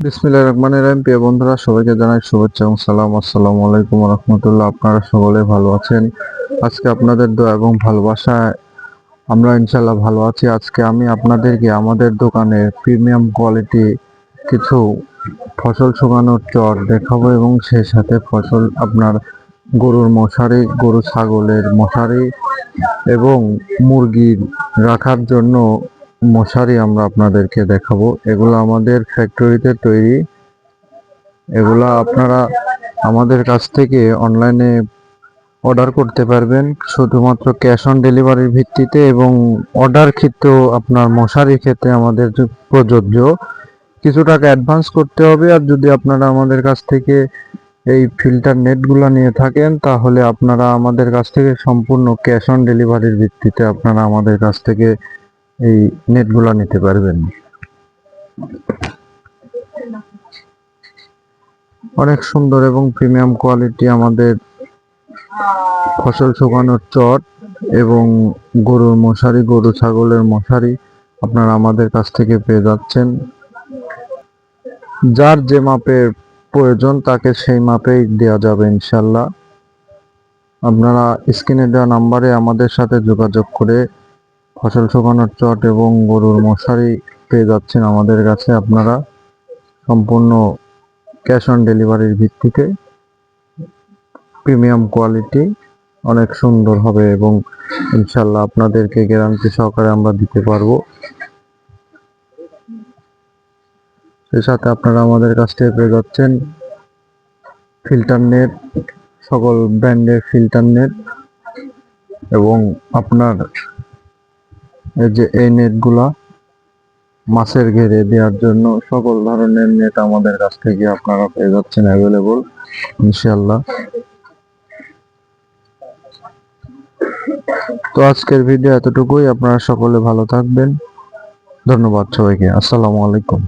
বিসমিল্লাহির রহমানির রহিম। প্রিয় বন্ধুরা, সবাইকে জানাই শুভেচ্ছা এবং সালাম। আসসালামু আলাইকুম ওয়া রাহমাতুল্লাহ। আপনারা সকলে ভালো আছেন? আজকে আপনাদের দোয়া এবং ভালোবাসায় আমরা ইনশাআল্লাহ ভালো আছি। আজকে আমি আপনাদেরকে আমাদের দোকানে প্রিমিয়াম কোয়ালিটি কিছু ফসল শুকানোর চট দেখাবো এবং সেই সাথে ফসল আপনার গরুর মশারি, গরু ছাগলের মশারি এবং মুরগির রাখার জন্য মশারি আমরা আপনাদেরকে দেখাবো। এগুলো আমাদের ফ্যাক্টরিতে তৈরি। এগুলা আপনারা আমাদের কাছ থেকে অনলাইনে অর্ডার করতে পারবেন শুধুমাত্র ক্যাশ অন ডেলিভারির ভিত্তিতে, এবং অর্ডার ক্ষেত্রেও আপনার মশারির ক্ষেত্রে আমাদের যে প্রযোজ্য, কিছু টাকা অ্যাডভান্স করতে হবে। আর যদি আপনারা আমাদের কাছ থেকে এই ফিল্টার নেটগুলো নিয়ে থাকেন তাহলে আপনারা আমাদের কাছ থেকে সম্পূর্ণ ক্যাশ অন ডেলিভারির ভিত্তিতে আপনারা আমাদের কাছ থেকে এই নেটগুলো নিতে পারবেন। অনেক সুন্দর এবং প্রিমিয়াম কোয়ালিটি আমাদের ফসল শুকানোর চট এবং গরুর মশারি, গরু ছাগলের মশারি আপনারা আমাদের কাছ থেকে পেয়ে যাচ্ছেন। যার যে মাপের প্রয়োজন তাকে সেই মাপেই দেওয়া যাবে ইনশাল্লাহ। আপনারা স্ক্রিনে দেওয়া নাম্বারে আমাদের সাথে যোগাযোগ করে ফসল শুকানোর চট এবং গরুর মশারি পেয়ে যাচ্ছেন আমাদের কাছে। আপনারা সম্পূর্ণ ক্যাশ অন ডেলিভারির ভিত্তিতে প্রিমিয়াম কোয়ালিটি, অনেক সুন্দর হবে এবং ইনশাল্লাহ আপনাদেরকে গ্যারান্টি সহকারে আমরা দিতে পারবো। সেই সাথে আপনারা আমাদের কাছ থেকে পেয়ে যাচ্ছেন ফিল্টার নেট, সকল ব্র্যান্ডের ফিল্টার নেট, এবং আপনার এই যে এই নেটগুলা মাছের ঘেরে দেওয়ার জন্য সকল ধরনের নেট আমাদের কাছ থেকে আপনারা পেয়ে যাচ্ছেন অ্যাভেলেবল ইনশাল্লাহ। তো আজকের ভিডিও এতটুকুই। আপনারা সকলে ভালো থাকবেন। ধন্যবাদ সবাইকে। আসসালামু আলাইকুম।